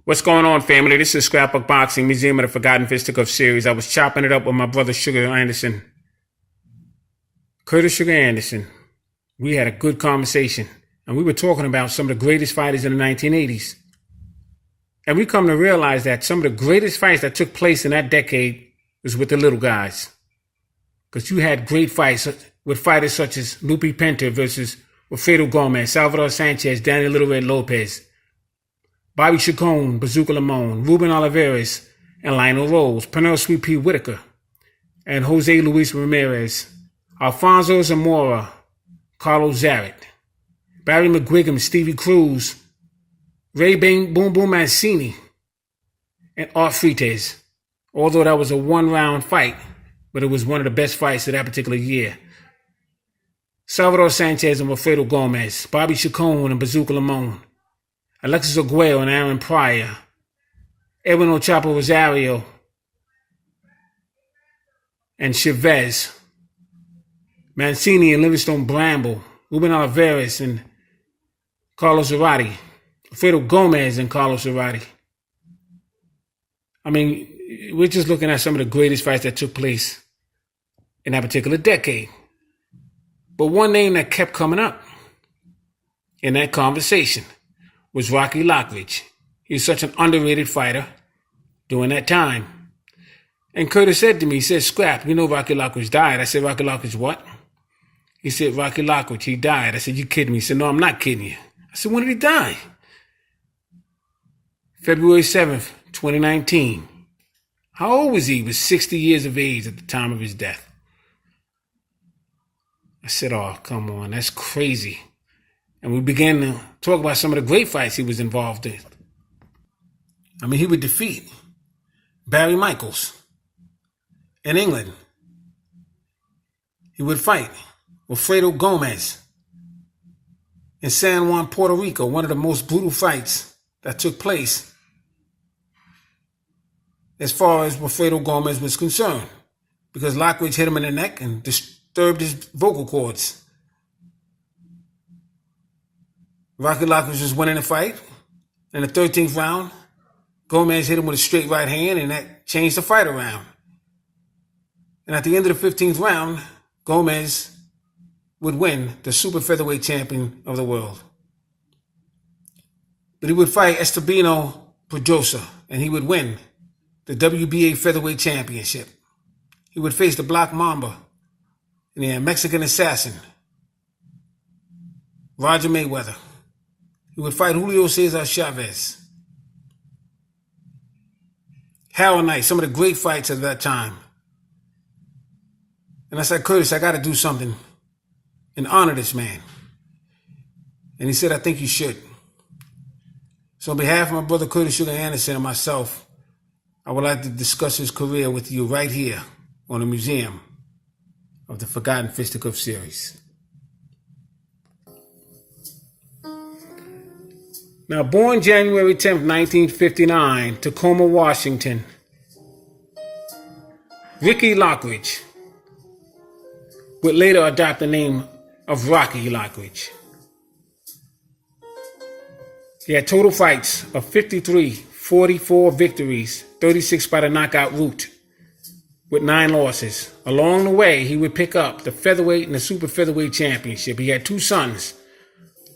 What's going on, family? This is Scrapbook Boxing, Museum of the Forgotten Fisticuffs series. I was chopping it up with my brother Sugar Anderson. Curtis Sugar Anderson. We had a good conversation, and we were talking about some of the greatest fighters in the 1980s. And we come to realize that some of the greatest fights that took place in that decade was with the little guys. Because you had great fights with fighters such as Lupe Pinter versus Wilfredo Gomez, Salvador Sanchez, Danny Little Red Lopez, Bobby Chacon, Bazooka Limon, Ruben Olivares, and Lionel Rose, Pernell Sweet Pea Whitaker, and Jose Luis Ramirez, Alfonso Zamora, Carlos Zarate, Barry McGuigan, Stevie Cruz, Ray Boom Boom Mancini, and Art Frites. Although that was a one-round fight, but it was one of the best fights of that particular year. Salvador Sanchez and Wilfredo Gomez, Bobby Chacon and Bazooka Limon, Alexis Arguello and Aaron Pryor, Edwin Ochapo Rosario and Chavez, Mancini and Livingstone Bramble, Ruben Olivares and Carlos Zarate, Wilfredo Gomez and Carlos Zarate. I mean, we're just looking at some of the greatest fights that took place in that particular decade. But one name that kept coming up in that conversation was Rocky Lockridge. He was such an underrated fighter during that time. And Curtis said to me, he said, "Scrap, you know Rocky Lockridge died." I said, "Rocky Lockridge what?" He said, "Rocky Lockridge, he died." I said, "You kidding me?" He said, "No, I'm not kidding you." I said, "When did he die?" February 7th, 2019. How old was he? He was 60 years of age at the time of his death. I said, "Oh, come on, that's crazy." And we began to talk about some of the great fights he was involved in. I mean, he would defeat Barry Michaels in England. He would fight Wilfredo Gomez in San Juan, Puerto Rico, one of the most brutal fights that took place as far as Wilfredo Gomez was concerned, because Lockridge hit him in the neck and disturbed his vocal cords. Rocky Lockridge was winning the fight. In the 13th round, Gomez hit him with a straight right hand, and that changed the fight around. And at the end of the 15th round, Gomez would win the super featherweight champion of the world. But he would fight Estebanio Pedrosa, and he would win the WBA featherweight championship. He would face the Black Mamba and the Mexican assassin, Roger Mayweather. He would fight Julio Cesar Chavez. Harold Knight, some of the great fights of that time. And I said, "Curtis, I got to do something and honor this man." And he said, "I think you should." So on behalf of my brother Curtis Sugar Anderson and myself, I would like to discuss his career with you right here on the Museum of the Forgotten Fisticuffs series. Now, born January 10th, 1959, Tacoma, Washington, Ricky Lockridge would later adopt the name of Rocky Lockridge. He had total fights of 53, 44 victories, 36 by the knockout route, with 9 losses. Along the way, he would pick up the featherweight and the super featherweight championship. He had 2 sons,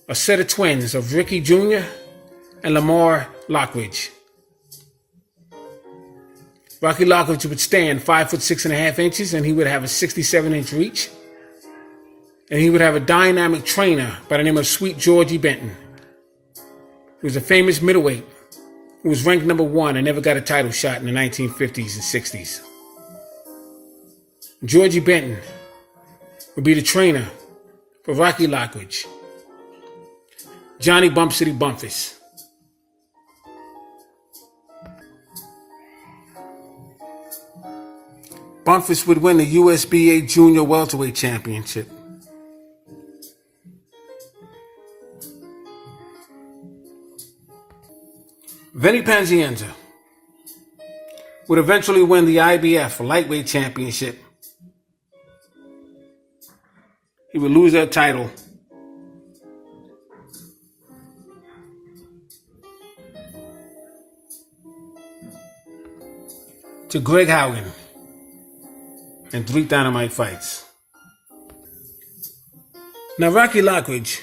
a set of twins of Ricky Jr. and Lamar Lockridge. Rocky Lockridge would stand 5'6.5" and he would have a 67-inch reach. And he would have a dynamic trainer by the name of Sweet Georgie Benton. He was a famous middleweight who was ranked number 1 and never got a title shot in the 1950s and 60s. Georgie Benton would be the trainer for Rocky Lockridge. Johnny Bump City Bumpus. Bumpus would win the USBA Junior Welterweight Championship. Vinny Pazienza would eventually win the IBF Lightweight Championship. He would lose that title to Greg Haugen and 3 Dynamite fights. Now, Rocky Lockridge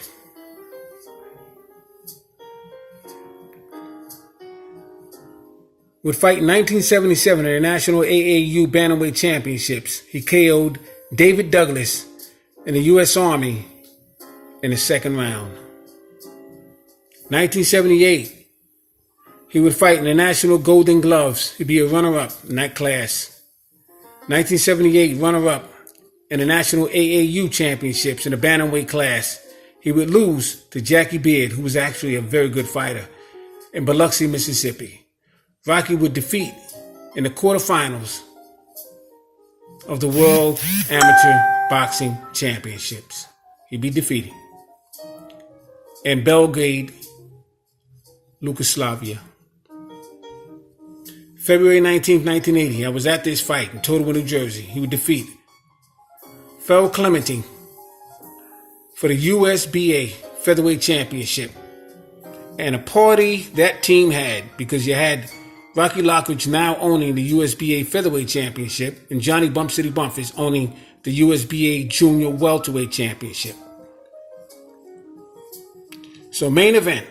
would fight in 1977 in the National AAU Bantamweight Championships. He KO'd David Douglas in the U.S. Army in the second round. 1978, he would fight in the National Golden Gloves. He'd be a runner-up in that class. 1978, runner-up in the National AAU Championships in the Bantamweight class. He would lose to Jackie Beard, who was actually a very good fighter, in Biloxi, Mississippi. Rocky would defeat in the quarterfinals of the World Amateur Boxing Championships. He'd be defeated in Belgrade, Yugoslavia. February 19th, 1980, I was at this fight in Totowa, New Jersey. He would defeat Ferrell Clemente for the USBA Featherweight Championship. And a party that team had, because you had Rocky Lockridge now owning the USBA Featherweight Championship and Johnny Bump City Bumpers owning the USBA Junior Welterweight Championship. So main event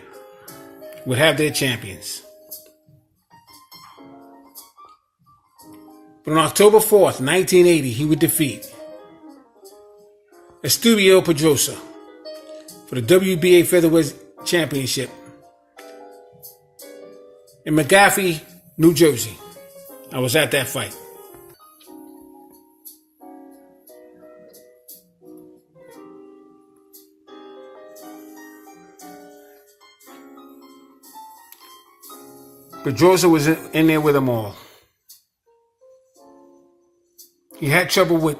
would have their champions. But on October 4th, 1980, he would defeat Eusebio Pedrosa for the WBA Featherweight Championship in McGaffey, New Jersey. I was at that fight. Pedrosa was in there with them all. He had trouble with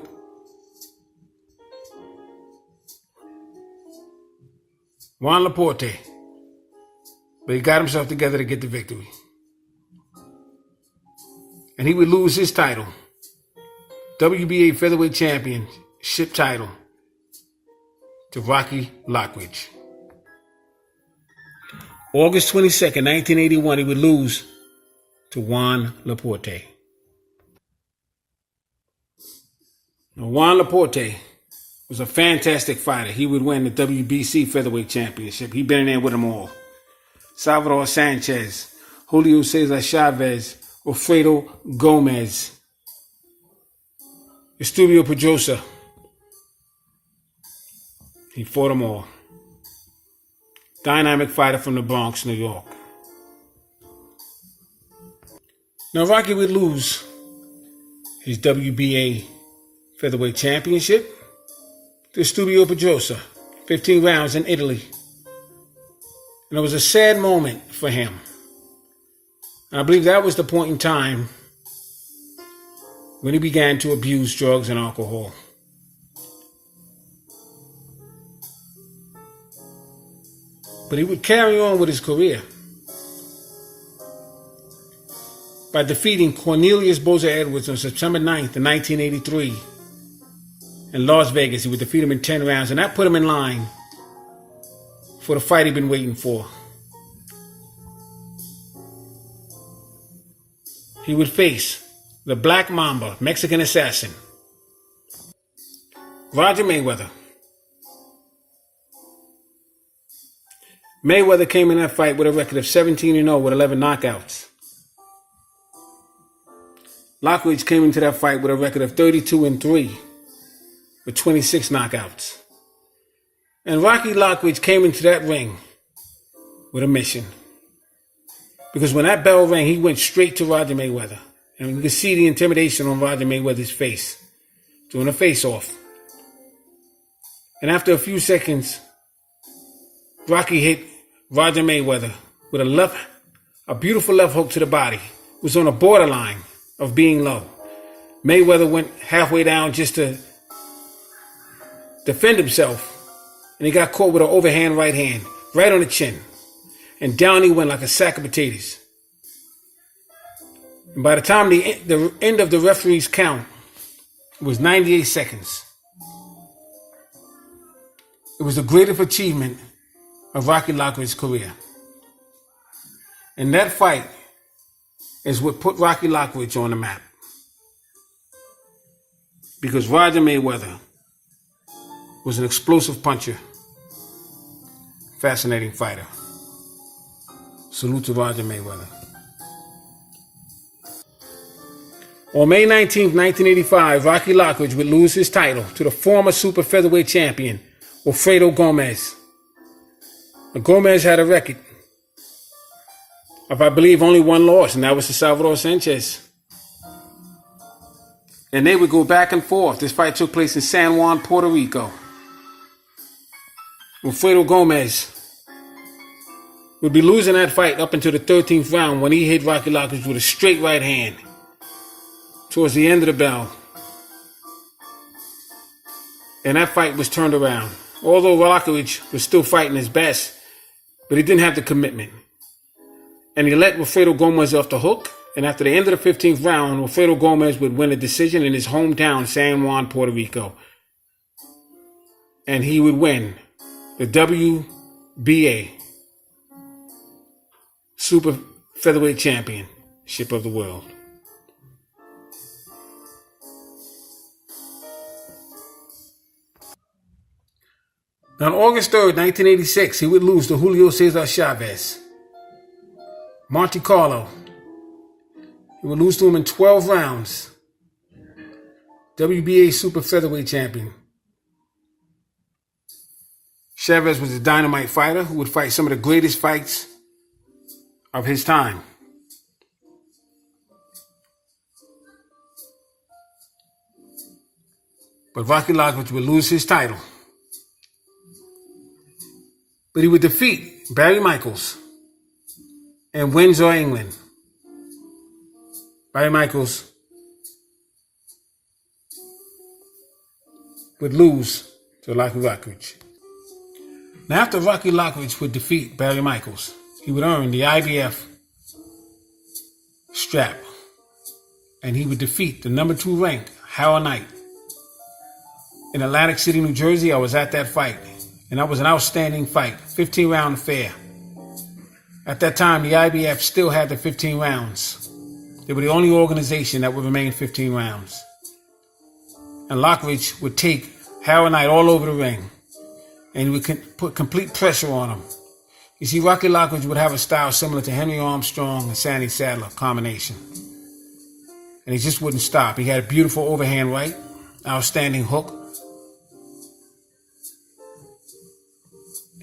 Juan Laporte, but he got himself together to get the victory. And he would lose his title, WBA Featherweight Championship title, to Rocky Lockridge. August 22nd, 1981, he would lose to Juan Laporte. Now, Juan Laporte was a fantastic fighter. He would win the WBC Featherweight Championship. He'd been in there with them all. Salvador Sanchez, Julio Cesar Chavez, Alfredo Gomez, Eusebio Pedrosa. He fought them all. Dynamic fighter from the Bronx, New York. Now, Rocky would lose his WBA Featherweight Championship to Eusebio Pedrosa, 15 rounds in Italy. And it was a sad moment for him. And I believe that was the point in time when he began to abuse drugs and alcohol. But he would carry on with his career by defeating Cornelius Boza Edwards on September 9th, 1983 in Las Vegas. He would defeat him in 10 rounds, and that put him in line for the fight he'd been waiting for. He would face the Black Mamba, Mexican Assassin, Roger Mayweather. Mayweather came in that fight with a record of 17-0 with 11 knockouts. Lockridge came into that fight with a record of 32-3 with 26 knockouts. And Rocky Lockridge came into that ring with a mission. Because when that bell rang, he went straight to Roger Mayweather. And you can see the intimidation on Roger Mayweather's face during a face-off. And after a few seconds, Rocky hit Roger Mayweather with a beautiful left hook to the body. It was on a borderline of being low. Mayweather went halfway down just to defend himself, and he got caught with an overhand right hand, right on the chin. And down he went like a sack of potatoes. And by the time the end of the referee's count, it was 98 seconds. It was the greatest achievement of Rocky Lockridge's career. And that fight is what put Rocky Lockridge on the map. because Roger Mayweather was an explosive puncher, fascinating fighter. Salute to Roger Mayweather. On May 19, 1985, Rocky Lockridge would lose his title to the former super featherweight champion, Wilfredo Gomez. Gomez had a record of, I believe, only one loss, and that was to Salvador Sanchez. And they would go back and forth. This fight took place in San Juan, Puerto Rico. Wilfredo Gomez would be losing that fight up until the 13th round when he hit Rocky Lockridge with a straight right hand towards the end of the bell. And that fight was turned around. Although Lockridge was still fighting his best, but he didn't have the commitment. And he let Wilfredo Gomez off the hook. And after the end of the 15th round, Wilfredo Gomez would win a decision in his hometown, San Juan, Puerto Rico. And he would win the WBA Super Featherweight Championship of the world. On August 3rd, 1986, he would lose to Julio Cesar Chavez. Monte Carlo. He would lose to him in 12 rounds. WBA Super Featherweight Champion. Chavez was a dynamite fighter who would fight some of the greatest fights of his time. But Rocky Lockridge would lose his title. But he would defeat Barry Michaels in Windsor, England. Barry Michaels would lose to Rocky Lockridge. Now, after Rocky Lockridge would defeat Barry Michaels, he would earn the IBF strap, and he would defeat the number 2 ranked Howard Knight. In Atlantic City, New Jersey, I was at that fight, and that was an outstanding fight, 15-round affair. At that time, the IBF still had the 15 rounds. They were the only organization that would remain 15 rounds. And Lockridge would take Howard Knight all over the ring, and he would put complete pressure on him. You see, Rocky Lockridge would have a style similar to Henry Armstrong and Sandy Sadler combination. And he just wouldn't stop. He had a beautiful overhand right, outstanding hook.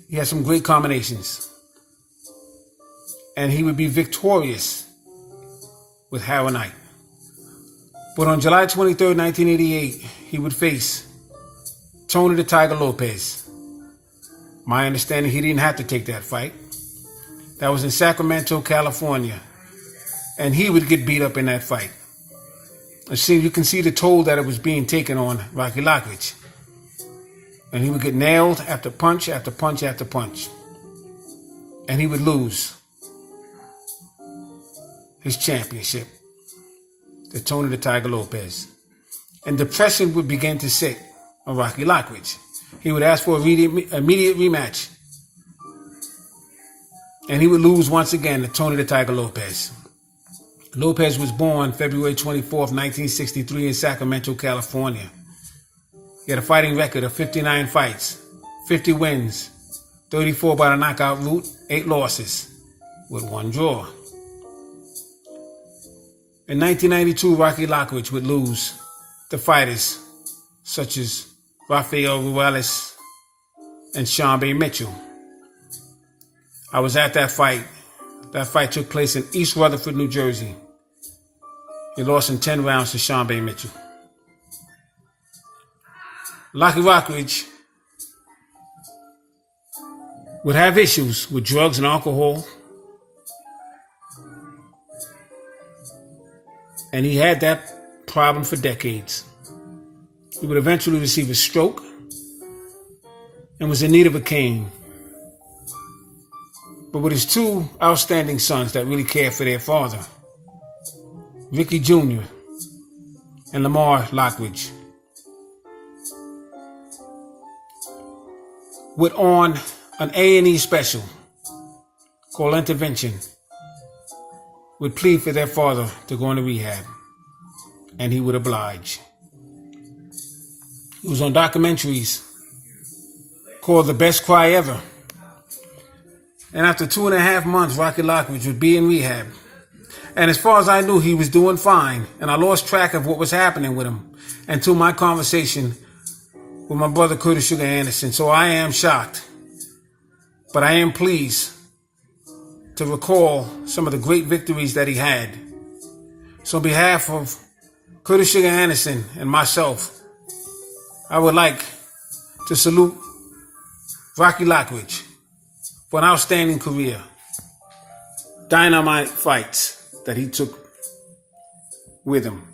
He had some great combinations. And he would be victorious with Howard Knight. But on July 23rd, 1988, he would face Tony the Tiger Lopez. My understanding, he didn't have to take that fight. That was in Sacramento, California. And he would get beat up in that fight. You can see the toll that it was being taken on Rocky Lockridge. And he would get nailed after punch, after punch, after punch. And he would lose his championship to Tony the Tiger Lopez. And depression would begin to sit on Rocky Lockridge. He would ask for an immediate rematch. And he would lose once again to Tony the Tiger Lopez. Lopez was born February 24th, 1963 in Sacramento, California. He had a fighting record of 59 fights, 50 wins, 34 by the knockout route, 8 losses, with 1 draw. In 1992, Rocky Lockridge would lose to fighters such as Rafael Ruelas and Sean B. Mitchell. I was at that fight. That fight took place in East Rutherford, New Jersey. He lost in 10 rounds to Sean B. Mitchell. Rocky Lockridge would have issues with drugs and alcohol. And he had that problem for decades. He would eventually receive a stroke and was in need of a cane. But with his 2 outstanding sons that really cared for their father, Ricky Jr. and Lamar Lockridge, would on an A&E special called Intervention, would plead for their father to go into rehab, and he would oblige. He was on documentaries called The Best Cry Ever. And after 2.5 months, Rocky Lockridge would be in rehab. And as far as I knew, he was doing fine. And I lost track of what was happening with him until my conversation with my brother Curtis Sugar Anderson. So I am shocked. But I am pleased to recall some of the great victories that he had. So on behalf of Curtis Sugar Anderson and myself, I would like to salute Rocky Lockridge for an outstanding career. Dynamite fights that he took with him.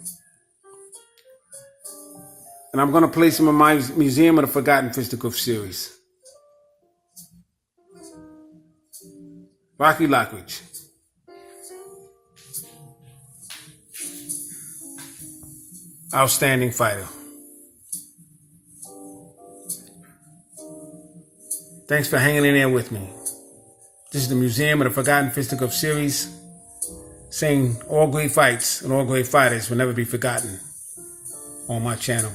And I'm going to place him in my Museum of the Forgotten Fisticuffs series. Rocky Lockridge. Outstanding fighter. Thanks for hanging in there with me. This is the Museum of the Forgotten Fisticuffs series, saying all great fights and all great fighters will never be forgotten on my channel.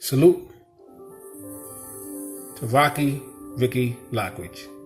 Salute to Rocky Ricky Lockridge.